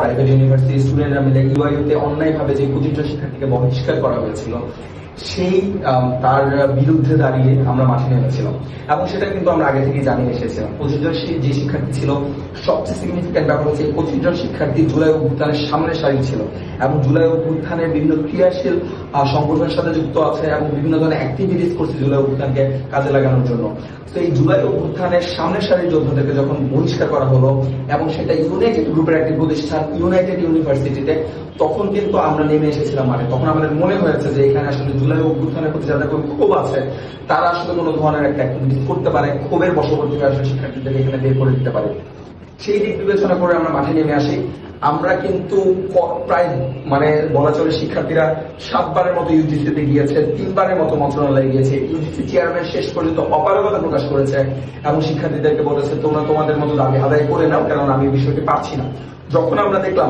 Private university স্টুডেন্টরা মিলে ইউআইইউতে অন্যায়ভাবে যে 25 জন শিক্ষার্থীকে বহিষ্কার করা হয়েছিল সেই তার বিরুদ্ধে দাঁড়িয়ে আমরা মাঠে নেমেছিলাম এবং সেটা কিন্তু আমরা আগে থেকে জানিয়ে এসেছিলাম। 25 জন যে শিক্ষার্থী ছিল, সবচেয়ে সিগনিফিক্যান্ট ব্যাপার হচ্ছে 25 জন শিক্ষার্থী জুলাই অভ্যুত্থানের সামনে সারি ছিল এবং জুলাই অভ্যুত্থানের বিভিন্ন ক্রিয়াশীল সংগঠনের সাথে যুক্ত আছে এবং বিভিন্ন ধরনের অ্যাক্টিভিটিস করছে জুলাই অভ্যুত্থানকে কাজে লাগানোর জন্য। তো এই জুলাই অভ্যুত্থানের সামনের সারির যোদ্ধাদেরকে যখন বহিষ্কার করা হলো এবং সেটা ইউনাইটেড গ্রুপের একটি প্রতিষ্ঠান ইউনাইটেড ইউনিভার্সিটিতে, তখন কিন্তু আমরা নেমে এসেছিলাম মানে তখন আমাদের মনে হয়েছে যে এখানে আসলে জুলাই অভ্যুত্থানের প্রতি যাদের কোনো ক্ষোভ আছে তারা আসলে কোনো ধরনের একটা অ্যাক্টিভিটি করতে পারে, ক্ষোভের বশবর্তী আসলে শিক্ষার্থীদের এখানে বের করে দিতে পারে। সেই দিক বিবেচনা করে আমরা মাঠে নেমে আসি। আমরা কিন্তু প্রায় মানে বলা চলে শিক্ষার্থীরা 7 বারের মতো ইউজিসিতে গিয়েছে, 3 বারের মতো মন্ত্রণালয়ে গিয়েছে। ইউজিসি চেয়ারম্যান শেষ পর্যন্ত অপারগতা প্রকাশ করেছে এবং শিক্ষার্থীদেরকে বলেছে তোমরা তোমাদের মতো দাবি আদায় করে নাও, কারণ আমি বিষয়টি পারছি না। যখন আমরা দেখলাম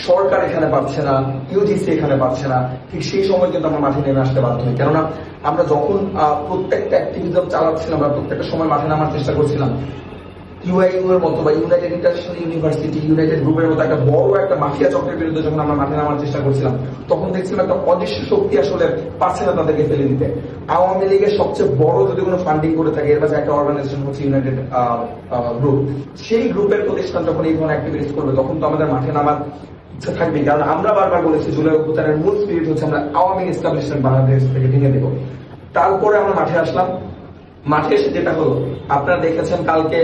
সরকার এখানে পাচ্ছে না, ইউজিসি এখানে পাচ্ছে না, ঠিক সেই সময় কিন্তু আমরা মাঠে নেমে আসতে বাধ্য হই। কেননা আমরা যখন প্রত্যেকটা অ্যাক্টিভিজম চালাচ্ছিলাম, আমরা প্রত্যেকটা সময় মাঠে নামার চেষ্টা করছিলাম, ইউআইইউ এর মতো বা ইউনাইটেড ইন্টারন্যাশনাল ইউনিভার্সিটি ইউনাইটেড গ্রুপের মতো একটা বড় একটা মাফিয়া চক্রের বিরুদ্ধে যখন আমরা মাঠে নামার চেষ্টা করছিলাম, তখন দেখছিলাম একটা অদৃশ্য শক্তি আসলে পারছে না তাদেরকে ফেলে দিতে। আওয়ামী লীগের সবচেয়ে বড় যদি কোনো ফান্ডিং করে থাকে এর মাঝে একটা অর্গানাইজেশন হচ্ছে ইউনাইটেড গ্রুপ। সেই গ্রুপের প্রতিষ্ঠান যখন এই ধরনের অ্যাক্টিভিটিস করবে তখন তো আমাদের মাঠে নামার ইচ্ছা থাকবে, কারণ আমরা বারবার বলেছি জুলাই অভ্যুত্থানের মূল স্পিরিট হচ্ছে আমরা আওয়ামী এস্টাবলিশমেন্ট বাংলাদেশ থেকে ভেঙে দেবো। তারপরে আমরা মাঠে আসলাম। মাঠে এসে যেটা হলো আপনারা দেখেছেন কালকে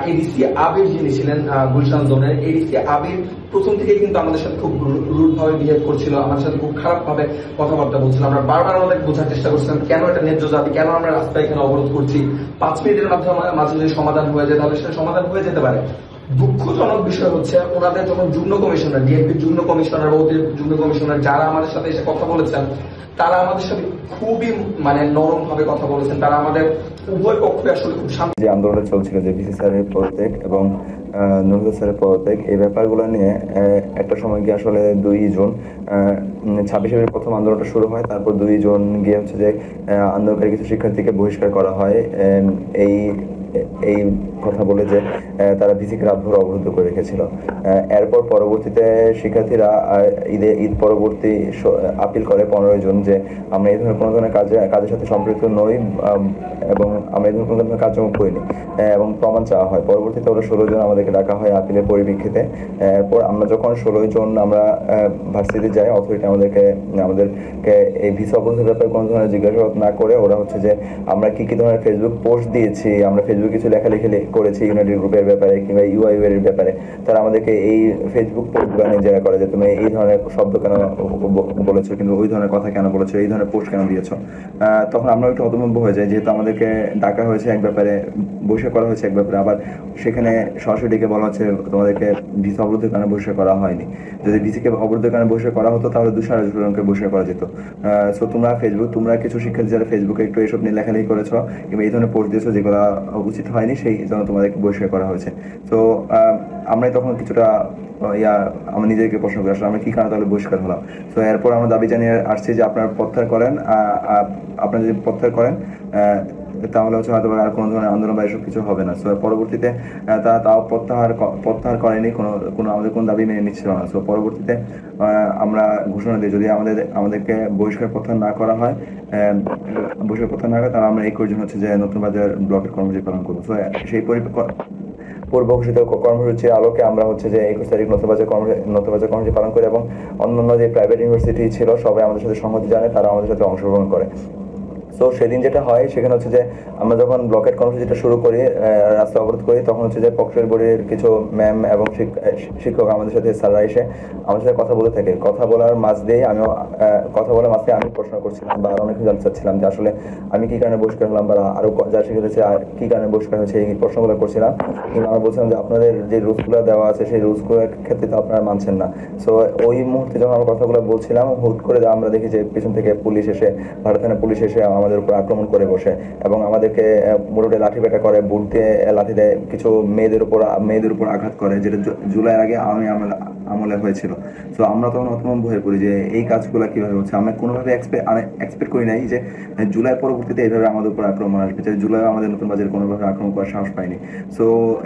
এডিসি আবির যিনি ছিলেন গুলশান জোনের, এডিসি আবির প্রথম থেকে কিন্তু আমাদের সাথে খুব রুড ভাবে বিহেভ করছিল, আমাদের সাথে খুব খারাপ ভাবে কথাবার্তা বলছিল। আমরা বারবার আমাদের বোঝার চেষ্টা করছিলাম কেন এটা ন্যায্য দাবি, কেন আমরা রাস্তায় এখানে অবরোধ করছি, 5 মিনিটের মাঝে যদি সমাধান হয়ে যায় তাহলে সেটা সমাধান হয়ে যেতে পারে। দুঃখজনক বিষয় হচ্ছে ওনাদের যখন যুগ্ম কমিশনার, ডিএমপির যুগ্ম কমিশনার বা অতিরিক্ত যুগ্ম কমিশনার যারা আমাদের সাথে এসে কথা বলেছেন, তারা আমাদের সাথে খুবই মানে নরম ভাবে কথা বলেছেন। তারা আমাদের উভয় পক্ষে আসলে খুব শান্তি যে আন্দোলন চলছিল যে ভিসি স্যারের পদত্যাগ এবং নুরুল স্যারের পদত্যাগ, এই ব্যাপারগুলো নিয়ে একটা সময় গিয়ে আসলে 2 জুন 26 এপ্রিল প্রথম আন্দোলনটা শুরু হয়। তারপর 2 জুন গিয়ে হচ্ছে যে আন্দোলনকারী কিছু শিক্ষার্থীকে বহিষ্কার করা হয় এই কথা বলে যে তারা ভিসিকে রাতভর অবরুদ্ধ করে রেখেছিল। এরপর পরবর্তীতে শিক্ষার্থীরা ঈদ পরবর্তী আপিল করে 15 জুন যে আমরা এই ধরনের কোনো ধরনের কাজের সাথে সম্পৃক্ত নই এবং আমরা এই ধরনের কোনো ধরনের কার্যক্রম করিনি এবং প্রমাণ চাওয়া হয়। পরবর্তীতে ওরা 16 জন আমাদেরকে ডাকা হয় আপিলের পরিপ্রেক্ষিতে। এরপর আমরা যখন 16 জন আমরা ভার্সিটি যাই, অথরিটি আমাদেরকে এই ভিসা অবরোধের ব্যাপারে কোনো ধরনের জিজ্ঞাসাবাদ না করে ওরা হচ্ছে যে আমরা কি ধরনের ফেসবুক পোস্ট দিয়েছি, আমরা ফেসবুক কিছু লেখালেখি করেছি ইউনাইটেড গ্রুপের ব্যাপারে কিংবা ইউআইইউ এর ব্যাপারে, তারা আমাদেরকে এই ফেসবুক পোস্টগুলো নিয়ে জেরা করে যে তুমি এই ধরনের শব্দ কেন বলেছো, কিন্তু ওই ধরনের কথা কেন বলেছো, এই ধরনের পোস্ট কেন দিয়েছো। তখন আমরা একটু হতভম্ব হয়ে যাই, যেহেতু আমাদেরকে ডাকা হয়েছে এক ব্যাপারে, বহিষ্কার করা হয়েছে এক ব্যাপারে, আবার সেখানে সরাসরি ডেকে বলা হচ্ছে তোমাদেরকে ভিসা অবরোধের কারণে বহিষ্কার করা হয়নি। যদি ভিসিকে অবরোধের কারণে বহিষ্কার করা হতো তাহলে 200 জনকে বহিষ্কার করা যেত। সো তোমরা কিছু শিক্ষার্থী যারা ফেসবুকে একটু এসব নিয়ে লেখালেখি করেছো কিংবা এই ধরনের পোস্ট দিয়েছো যেগুলো উচিত হয়নি, সেই জন্য তোমাদেরকে বহিষ্কার করা হয়েছে। তো আমরাই তখন কিছুটা আমরা নিজেকে প্রশ্ন করি আসলে আমরা কি কারণে তাহলে বহিষ্কার হলাম। তো এরপর আমরা দাবি জানিয়ে আসছি যে আপনারা প্রত্যাহার করেন, আপনারা যদি প্রত্যাহার করেন তাহলে হচ্ছে হয়তো আর কোনো ধরনের আন্দোলন বা এসব কিছু হবে না। সো পরবর্তীতে তাও প্রত্যাহার করেনি, আমাদের কোনো দাবি মেনে নিচ্ছিল না। সো পরবর্তীতে আমরা ঘোষণা দিই যদি আমাদেরকে বহিষ্কার প্রত্যাহার না করা হয়, তাহলে আমরা 21 জুন হচ্ছে যে নতুন বাজার ব্লকের কর্মসূচি পালন করবো। সো সেই পূর্ব ঘোষিত কর্মসূচির আলোকে আমরা হচ্ছে যে 21 তারিখ নতুন বাজার কর্মসূচি পালন করি এবং অন্যান্য যে প্রাইভেট ইউনিভার্সিটি ছিল সবাই আমাদের সাথে সংহতি জানায়, তারা আমাদের সাথে অংশগ্রহণ করে। তো সেদিন যেটা হয় সেখানে হচ্ছে যে আমরা যখন ব্লকেট কর্মসূচিটা শুরু করি, রাস্তা অবরোধ করি, তখন হচ্ছে যে প্রক্টর বোর্ডের কিছু ম্যাম এবং শিক্ষক আমাদের সাথে স্যাররা এসে আমাদের সাথে কথা বলে থাকে। কথা বলার মাঝ দিয়ে আমি প্রশ্ন করছিলাম বা আরো অনেক জানতে চাচ্ছিলাম যে আসলে আমি কি কারণে বহিষ্কার হলাম বা আরো যা শিখেছে কি কারণে বহিষ্কার হয়েছে, এই প্রশ্নগুলো করছিলাম। কিন্তু আমরা বলছিলাম যে আপনাদের যে রুলসগুলো দেওয়া আছে সেই রুলসগুলোর ক্ষেত্রে তো আপনারা মানছেন না। সো ওই মুহূর্তে যখন আমরা কথাগুলো বলছিলাম, হুট করে আমরা দেখি যে পেছন থেকে ভারত থানা পুলিশ এসে আমাদের উপর আক্রমণ করে বসে এবং আমাদেরকে মোটামুটি লাঠি পেটা করে, বুট দিয়ে লাঠি দেয়, কিছু মেয়েদের উপর আঘাত করে, যেটা জুলাইয়ের আগে আমলে হয়েছিল। তো আমরা তখন অত্যন্ত ভয়ে পড়ি যে এই কাজগুলো কিভাবে হচ্ছে। আমরা কোনোভাবে এক্সপেক্ট করি নাই যে জুলাই পরবর্তীতে এইভাবে আমাদের উপর আক্রমণ আসবে, যে জুলাই আমাদের নতুন বাজারে কোনোভাবে আক্রমণ করার সাহস পাইনি। সো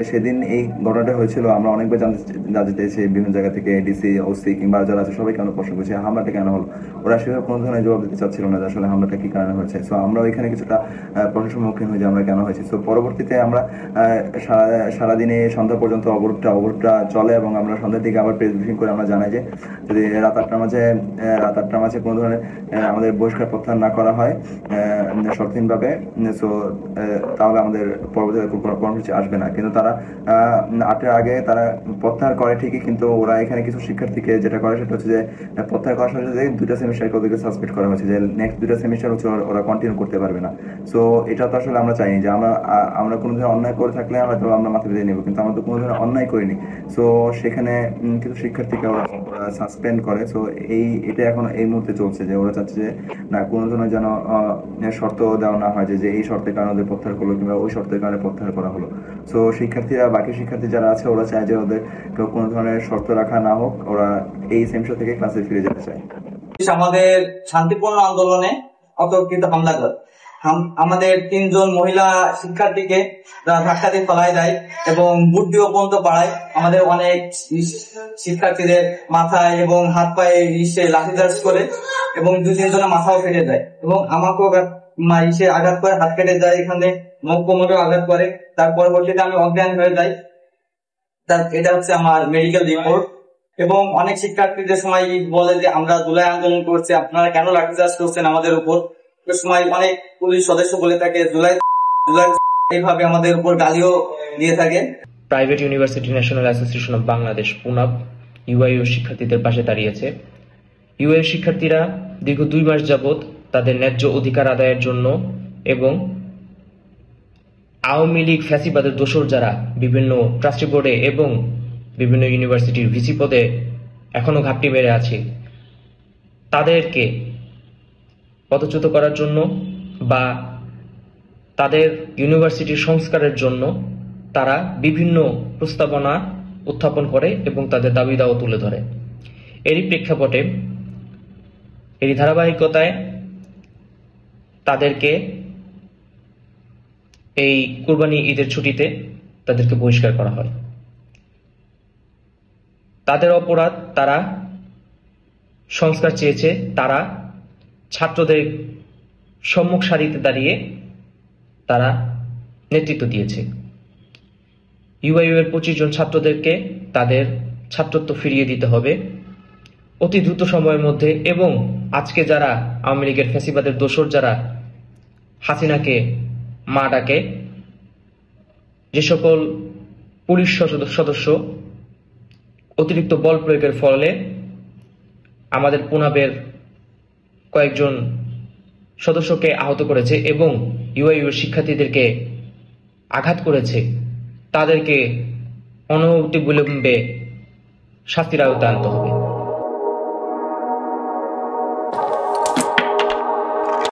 সেদিন এই ঘটনাটা হয়েছিল, আমরা অনেকবার জানতে চেয়েছি বিভিন্ন জায়গা থেকে, ডিসি, ওসি কিংবা যারা আছে সবাই কেন প্রশ্ন করছে হামলাটা কেন হলো। ওরা সেভাবে কোনো ধরনের জবাব দিতে চাচ্ছিল না যে আসলে হামলাটা কি কারণে হয়েছে। সো আমরা ওইখানে কিছুটা প্রশ্নের সম্মুখীন হই যে আমরা কেন হয়েছি। সো পরবর্তীতে আমরা সারাদিনে সন্ধ্যা পর্যন্ত অবরোধটা চলে এবং আমরা সন্ধ্যার দিকে আবার প্রেস ব্রিফিং করে আমরা জানাই যে যদি রাত 8টার মাঝে কোনো ধরনের আমাদের বহিষ্কার প্রত্যাহার না করা হয় শর্তহীনভাবে, সো তাহলে আমাদের পরবর্তী কোনো কর্মসূচি আসবে না। কিন্তু তারা 8টার আগে তারা প্রত্যাহার করে ঠিকই, কিন্তু ওরা এখানে কিছু শিক্ষার্থীকে যেটা করে সেটা হচ্ছে যে প্রত্যাহার করার সাথে সাথে 2টা সেমিস্টারকে ওদেরকে সাসপেন্ড করা হয়েছে, যে নেক্সট 2টা সেমিস্টার হচ্ছে ওরা কন্টিনিউ করতে পারবে না। সো এটা তো আসলে আমরা চাইনি যে আমরা কোনো ধরনের অন্যায় করে থাকলে হয়তো আমরা মাথা পেতে নেবো, কিন্তু আমরা তো কোনো ধরনের অন্যায় করিনি। সো সেখানে কিছু শিক্ষার্থীকে ওরা সাসপেন্ড করে। সো এটা এখন এই মুহূর্তে চলছে যে ওরা চাচ্ছে যে না কোনো ধরনের যেন শর্ত দেওয়া না হয় যে এই শর্তের কারণে ওদের প্রত্যাহার করলো কিংবা ওই শর্তের কারণে প্রত্যাহার করা হলো। সো বাকি শিক্ষার্থী যারা আছে ওরা চায় যে ওদের কোনো ধরনের শর্ত রাখা না হোক, ওরা এই সেমিস্টার থেকে ক্লাসে ফিরে যেতে চায়। আমাদের শান্তিপূর্ণ আন্দোলনে অতর্কিত হামলা করে আমাদের 3 জন মহিলা শিক্ষার্থীকে ধাক্কা দিয়ে ফেলায় দেয় এবং বুট দিয়ে পর্যন্ত পাড়ায়। আমাদের অনেক শিক্ষার্থীদের মাথায় এবং হাত পায়ে লাঠিচার্জ করে এবং 2-3 জনের মাথাও ফেটে যায় এবং আমাকেও আঘাত করে, হাত কেটে যায়, এখানে কোমরেও আঘাত করে। তার পরবর্তীতে আমি অজ্ঞান হয়ে যাই। এটা হচ্ছে আমার মেডিকেল রিপোর্ট। এবং অনেক শিক্ষার্থীদের সময় বলে যে আমরা জুলাই আন্দোলন করছি, আপনারা কেন লাঠিচার্জ করছেন আমাদের উপর। সময় অনেক পুলিশ সদস্য বলে থাকে জুলাই এইভাবে আমাদের উপর গালিও দিয়ে থাকে। Private university national association of Bangladesh পুনাব ইউআইইউ শিক্ষার্থীদের পাশে দাঁড়িয়েছে। ইউআইইউ শিক্ষার্থীরা দীর্ঘ 2 মাস যাবৎ তাদের ন্যায্য অধিকার আদায়ের জন্য এবং আওয়ামী লীগ ফ্যাসিবাদের দোসর যারা বিভিন্ন ট্রাস্টি বোর্ডে এবং বিভিন্ন ইউনিভার্সিটির ভিসি পদে এখনো ঘাপটি মেরে আছে, তাদেরকে পদচ্যুত করার জন্য বা তাদের ইউনিভার্সিটির সংস্কারের জন্য তারা বিভিন্ন প্রস্তাবনা উত্থাপন করে এবং তাদের দাবি দাওয়া তুলে ধরে। এরই প্রেক্ষাপটে এরই ধারাবাহিকতায় তাদেরকে এই কুরবানি ঈদের ছুটিতে তাদেরকে বহিষ্কার করা হয়। তাদের অপরাধ, তারা সংস্কার চেয়েছে, তারা ছাত্রদের সম্মুখ সারিতে দাঁড়িয়ে তারা নেতৃত্ব দিয়েছে। ইউআইইউ এর 25 জন ছাত্রদেরকে তাদের ছাত্রত্ব ফিরিয়ে দিতে হবে অতি দ্রুত সময়ের মধ্যে। এবং আজকে যারা আওয়ামী লীগের ফ্যাসিবাদের দোসর যারা হাসিনাকে মা ডাকে, যে সকল পুলিশ সদস্য অতিরিক্ত বল প্রয়োগের ফলে আমাদের পুনাবের কয়েকজন সদস্যকে আহত করেছে এবং ইউআইইউ শিক্ষার্থীদেরকে আঘাত করেছে, তাদেরকে অনতিবিলম্বে শাস্তির আওতায় আনতে হবে।